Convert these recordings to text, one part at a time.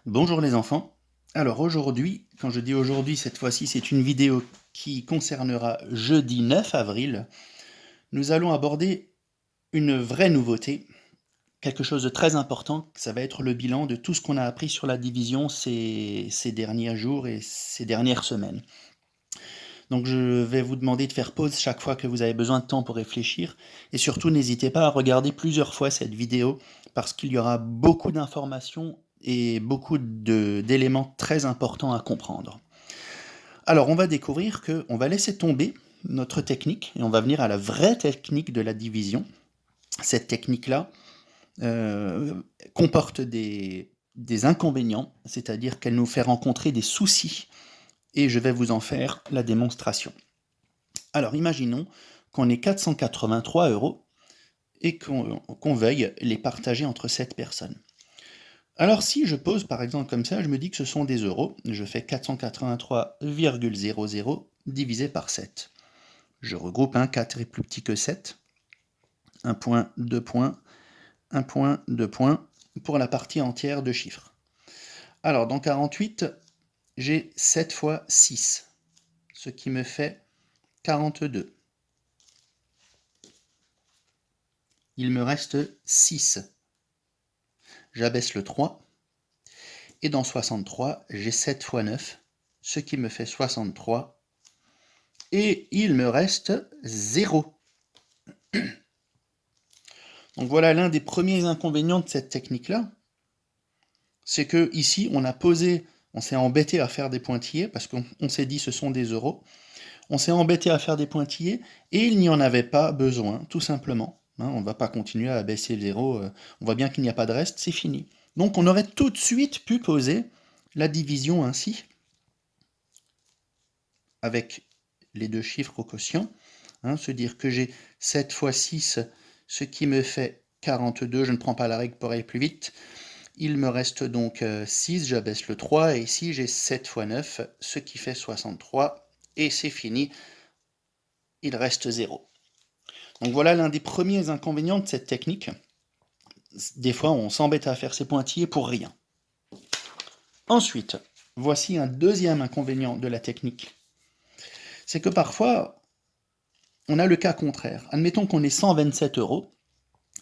Bonjour les enfants. Alors aujourd'hui, quand je dis aujourd'hui, cette fois-ci, c'est une vidéo qui concernera jeudi 9 avril. Nous allons aborder une vraie nouveauté, quelque chose de très important. Ça va être le bilan de tout ce qu'on a appris sur la division ces derniers jours et ces dernières semaines. Donc je vais vous demander de faire pause chaque fois que vous avez besoin de temps pour réfléchir. Et surtout, n'hésitez pas à regarder plusieurs fois cette vidéo parce qu'il y aura beaucoup d'informations et beaucoup d'éléments très importants à comprendre. Alors on va découvrir qu'on va laisser tomber notre technique et on va venir à la vraie technique de la division. Cette technique-là comporte des inconvénients, c'est-à-dire qu'elle nous fait rencontrer des soucis et je vais vous en faire la démonstration. Alors imaginons qu'on ait 483 euros et qu'on veuille les partager entre 7 personnes. Alors si je pose par exemple comme ça, je me dis que ce sont des euros, je fais 483,00 divisé par 7. Je regroupe 4 est plus petit que 7, 1 point, 2 points, 1 point, 2 points, pour la partie entière de chiffres. Alors dans 48, j'ai 7 fois 6, ce qui me fait 42. Il me reste 6. J'abaisse le 3. Et dans 63, j'ai 7 fois 9, ce qui me fait 63. Et il me reste 0. Donc voilà l'un des premiers inconvénients de cette technique-là. C'est que ici, on s'est embêté à faire des pointillés, parce qu'on s'est dit ce sont des euros. On s'est embêté à faire des pointillés, et il n'y en avait pas besoin, tout simplement. On ne va pas continuer à abaisser le 0, on voit bien qu'il n'y a pas de reste, c'est fini. Donc on aurait tout de suite pu poser la division ainsi, avec les deux chiffres au quotient, se dire que j'ai 7 fois 6, ce qui me fait 42, je ne prends pas la règle pour aller plus vite, il me reste donc 6, j'abaisse le 3, et ici j'ai 7 fois 9, ce qui fait 63, et c'est fini, il reste 0. Donc voilà l'un des premiers inconvénients de cette technique. Des fois, on s'embête à faire ces pointillés pour rien. Ensuite, voici un deuxième inconvénient de la technique. C'est que parfois, on a le cas contraire. Admettons qu'on ait 127 euros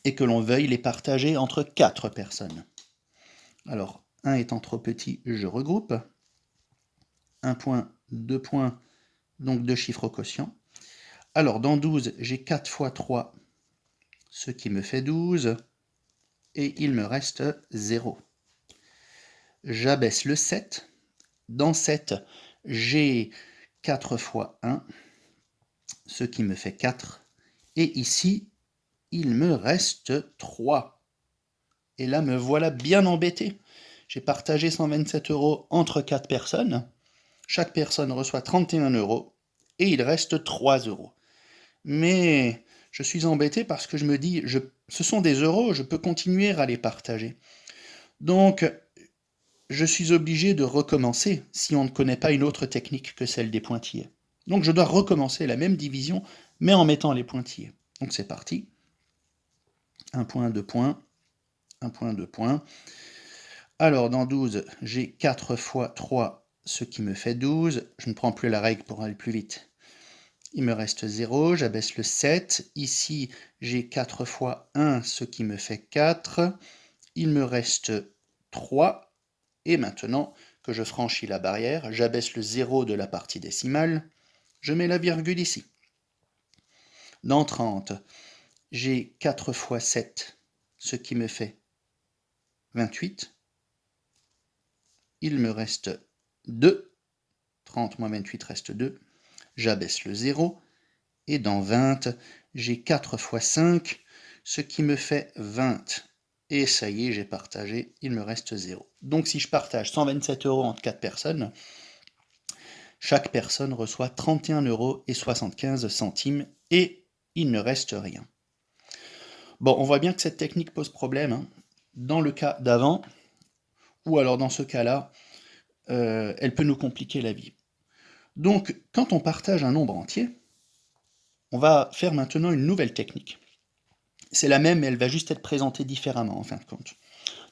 et que l'on veuille les partager entre 4 personnes. Alors, 1 étant trop petit, je regroupe. 1 point, 2 points, donc 2 chiffres au quotient. Alors, dans 12, j'ai 4 fois 3, ce qui me fait 12, et il me reste 0. J'abaisse le 7. Dans 7, j'ai 4 fois 1, ce qui me fait 4. Et ici, il me reste 3. Et là, me voilà bien embêté. J'ai partagé 127 euros entre 4 personnes. Chaque personne reçoit 31 euros et il reste 3 euros. Mais je suis embêté parce que je me dis, ce sont des euros, je peux continuer à les partager. Donc, je suis obligé de recommencer si on ne connaît pas une autre technique que celle des pointillés. Donc, je dois recommencer la même division, mais en mettant les pointillés. Donc, c'est parti. 1 point, 2 points, 1 point, 2 points. Alors, dans 12, j'ai 4 fois 3, ce qui me fait 12. Je ne prends plus la règle pour aller plus vite. Il me reste 0, j'abaisse le 7. Ici, j'ai 4 fois 1, ce qui me fait 4. Il me reste 3. Et maintenant que je franchis la barrière, j'abaisse le 0 de la partie décimale. Je mets la virgule ici. Dans 30, j'ai 4 fois 7, ce qui me fait 28. Il me reste 2. 30 moins 28 reste 2. J'abaisse le 0. Et dans 20, j'ai 4 fois 5, ce qui me fait 20. Et ça y est, j'ai partagé, il me reste 0. Donc si je partage 127 euros entre 4 personnes, chaque personne reçoit 31,75 € et il ne reste rien. Bon, on voit bien que cette technique pose problème, dans le cas d'avant, ou alors dans ce cas-là, elle peut nous compliquer la vie. Donc, quand on partage un nombre entier, on va faire maintenant une nouvelle technique. C'est la même, mais elle va juste être présentée différemment, en fin de compte.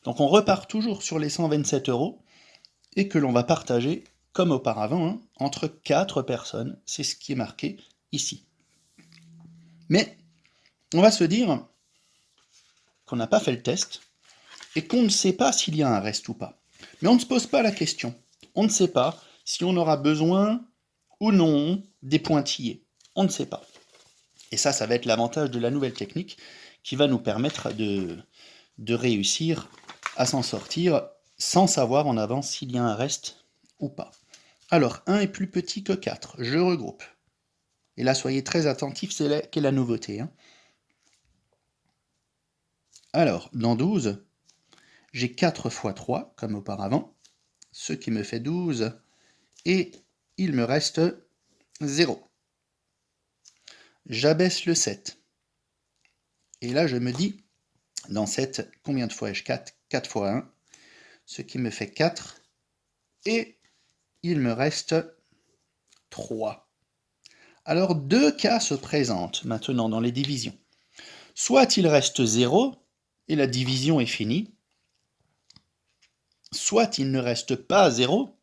Donc on repart toujours sur les 127 € et que l'on va partager, comme auparavant, hein, entre 4 personnes. C'est ce qui est marqué ici. Mais on va se dire qu'on n'a pas fait le test et qu'on ne sait pas s'il y a un reste ou pas. Mais on ne se pose pas la question. On ne sait pas si on aura besoin ou non des pointillés. On ne sait pas. Et ça va être l'avantage de la nouvelle technique qui va nous permettre de réussir à s'en sortir sans savoir en avance s'il y a un reste ou pas. Alors, 1 est plus petit que 4. Je regroupe. Et là, soyez très attentifs, c'est la nouveauté. Hein. Alors, dans 12, j'ai 4 fois 3, comme auparavant, ce qui me fait 12, et il me reste 0. J'abaisse le 7. Et là, je me dis, dans 7, combien de fois ai-je 4 4 fois 1, ce qui me fait 4, et il me reste 3. Alors, deux cas se présentent maintenant dans les divisions. Soit il reste 0, et la division est finie, soit il ne reste pas 0,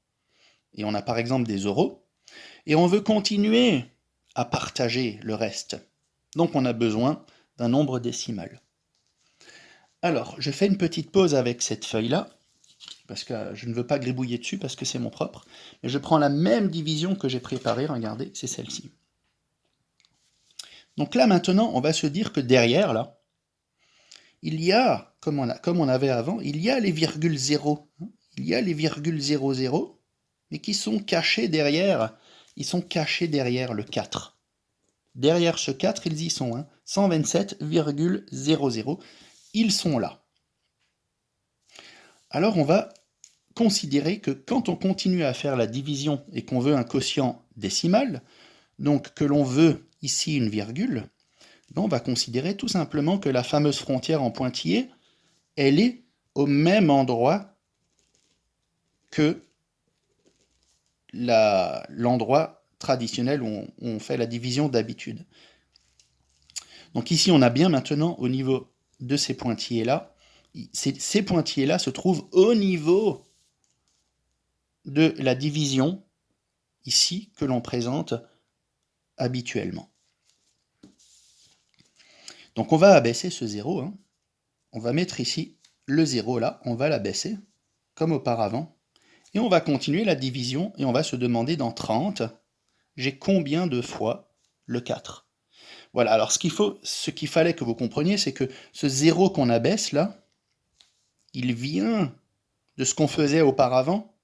et on a par exemple des euros, et on veut continuer à partager le reste. Donc on a besoin d'un nombre décimal. Alors, je fais une petite pause avec cette feuille-là, parce que je ne veux pas gribouiller dessus, parce que c'est mon propre, mais je prends la même division que j'ai préparée, regardez, c'est celle-ci. Donc là, maintenant, on va se dire que derrière, là, il y a, comme on avait avant, il y a les virgules 0. Il y a les virgules 00, mais qui sont cachés derrière. Ils sont cachés derrière le 4. Derrière ce 4, ils y sont. 127,00. Ils sont là. Alors on va considérer que quand on continue à faire la division et qu'on veut un quotient décimal, donc que l'on veut ici une virgule, on va considérer tout simplement que la fameuse frontière en pointillé, elle est au même endroit que l'endroit traditionnel où on fait la division d'habitude. Donc ici, on a bien maintenant au niveau de ces pointillés-là, ces pointillés-là se trouvent au niveau de la division ici que l'on présente habituellement. Donc on va abaisser ce 0, hein. On va mettre ici le 0 là, on va l'abaisser comme auparavant, et on va continuer la division et on va se demander dans 30, j'ai combien de fois le 4? Voilà, alors ce qu'il fallait que vous compreniez, c'est que ce 0 qu'on abaisse là, il vient de ce qu'on faisait auparavant,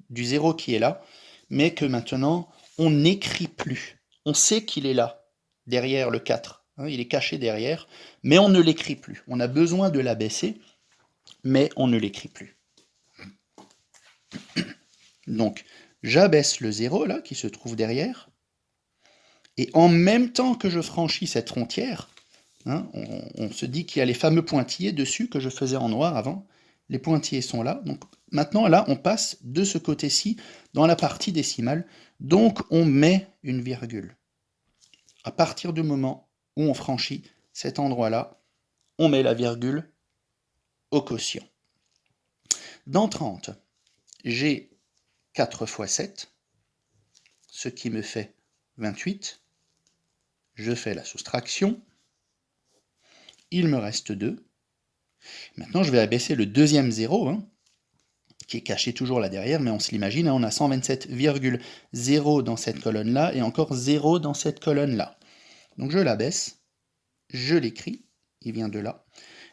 du 0 qui est là, mais que maintenant, on n'écrit plus. On sait qu'il est là, derrière le 4. Hein, il est caché derrière, mais on ne l'écrit plus. On a besoin de l'abaisser, mais on ne l'écrit plus. Donc, j'abaisse le 0, là, qui se trouve derrière, et en même temps que je franchis cette frontière, hein, on se dit qu'il y a les fameux pointillés dessus que je faisais en noir avant. Les pointillés sont là. Donc maintenant, là, on passe de ce côté-ci dans la partie décimale. Donc on met une virgule. À partir du moment où on franchit cet endroit-là, on met la virgule au quotient. Dans 30, j'ai 4 fois 7, ce qui me fait 28. Je fais la soustraction. Il me reste 2. Maintenant, je vais abaisser le deuxième 0, hein, qui est caché toujours là derrière, mais on se l'imagine, hein, on a 127,0 dans cette colonne-là, et encore 0 dans cette colonne-là. Donc je l'abaisse, je l'écris, il vient de là.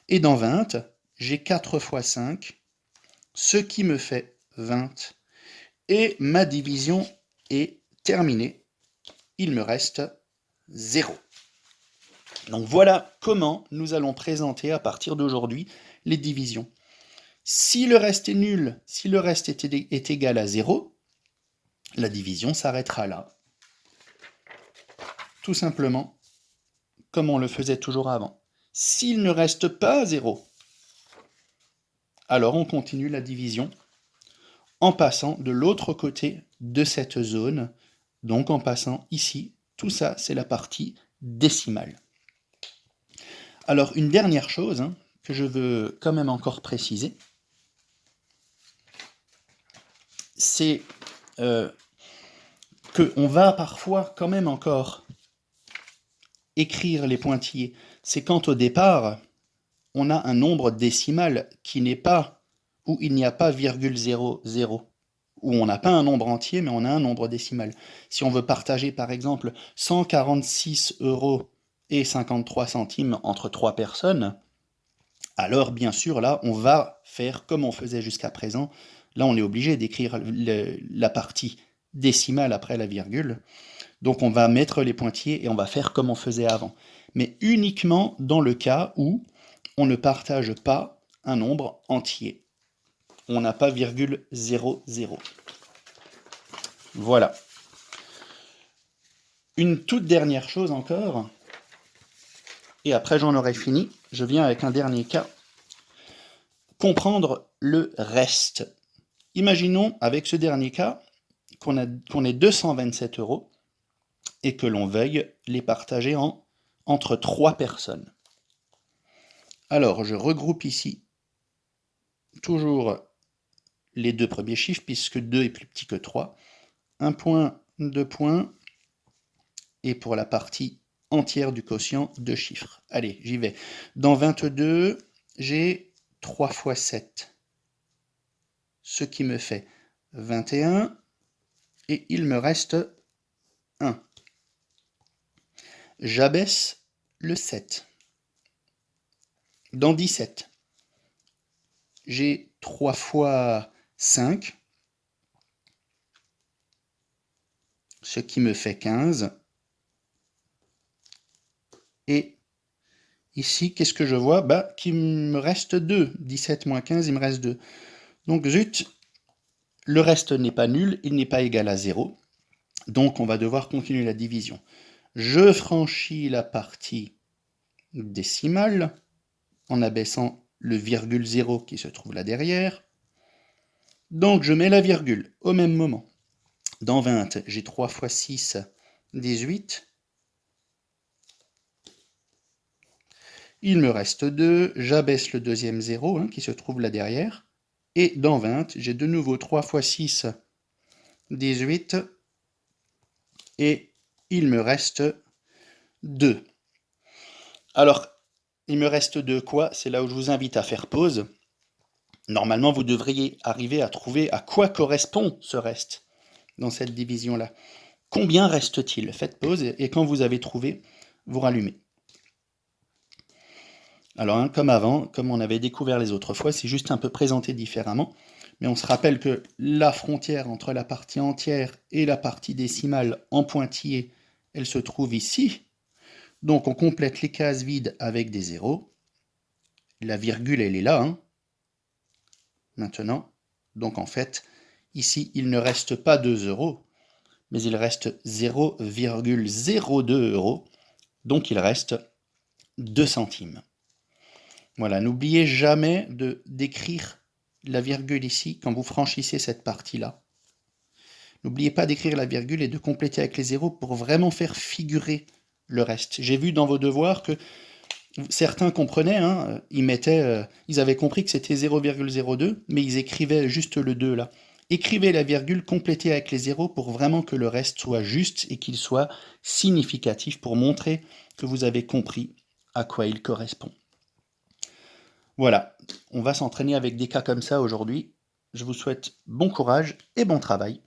Et dans 20, j'ai 4 fois 5, ce qui me fait 20. Et ma division est terminée. Il me reste 0. Donc voilà comment nous allons présenter à partir d'aujourd'hui les divisions. Si le reste est nul, si le reste est égal à 0, la division s'arrêtera là. Tout simplement, comme on le faisait toujours avant. S'il ne reste pas 0, alors on continue la division en passant de l'autre côté de cette zone, donc en passant ici. Tout ça, c'est la partie décimale. Alors, une dernière chose, hein, que je veux quand même encore préciser, c'est qu'on va parfois quand même encore écrire les pointillés. C'est quand au départ, on a un nombre décimal qui n'est pas, où il n'y a pas virgule 00, où on n'a pas un nombre entier, mais on a un nombre décimal. Si on veut partager, par exemple, 146 euros et 53 centimes entre 3 personnes, alors bien sûr, là, on va faire comme on faisait jusqu'à présent. Là, on est obligé d'écrire la partie décimale après la virgule. Donc on va mettre les pointillés et on va faire comme on faisait avant. Mais uniquement dans le cas où on ne partage pas un nombre entier. On n'a pas virgule 00. Voilà. Une toute dernière chose encore, et après j'en aurai fini, je viens avec un dernier cas. Comprendre le reste. Imaginons avec ce dernier cas qu'on ait 227 euros et que l'on veuille les partager entre 3 personnes. Alors je regroupe ici toujours les deux premiers chiffres, puisque 2 est plus petit que 3. 1 point, 2 points, et pour la partie entière du quotient, 2 chiffres. Allez, j'y vais. Dans 22, j'ai 3 fois 7, ce qui me fait 21, et il me reste 1. J'abaisse le 7. Dans 17, j'ai 3 fois 5, ce qui me fait 15. Et ici, qu'est-ce que je vois? Qu'il me reste 2. 17 moins 15, il me reste 2. Donc zut, le reste n'est pas nul, il n'est pas égal à 0. Donc on va devoir continuer la division. Je franchis la partie décimale en abaissant le virgule 0 qui se trouve là derrière. Donc je mets la virgule au même moment. Dans 20, j'ai 3 fois 6, 18. Il me reste 2, j'abaisse le deuxième 0 qui se trouve là derrière. Et dans 20, j'ai de nouveau 3 fois 6, 18. Et il me reste 2. Alors, il me reste 2 quoi? C'est là où je vous invite à faire pause. Normalement, vous devriez arriver à trouver à quoi correspond ce reste dans cette division-là. Combien reste-t-il? Faites pause et quand vous avez trouvé, vous rallumez. Alors, comme avant, comme on avait découvert les autres fois, c'est juste un peu présenté différemment. Mais on se rappelle que la frontière entre la partie entière et la partie décimale en pointillé, elle se trouve ici. Donc on complète les cases vides avec des zéros. La virgule, elle est là, maintenant. Donc en fait, ici, il ne reste pas 2 euros, mais il reste 0,02 euros. Donc il reste 2 centimes. Voilà, n'oubliez jamais d'écrire la virgule ici quand vous franchissez cette partie-là. N'oubliez pas d'écrire la virgule et de compléter avec les zéros pour vraiment faire figurer le reste. J'ai vu dans vos devoirs que certains comprenaient, ils avaient compris que c'était 0,02, mais ils écrivaient juste le 2 là. Écrivez la virgule, complétez avec les zéros pour vraiment que le reste soit juste et qu'il soit significatif pour montrer que vous avez compris à quoi il correspond. Voilà, on va s'entraîner avec des cas comme ça aujourd'hui. Je vous souhaite bon courage et bon travail.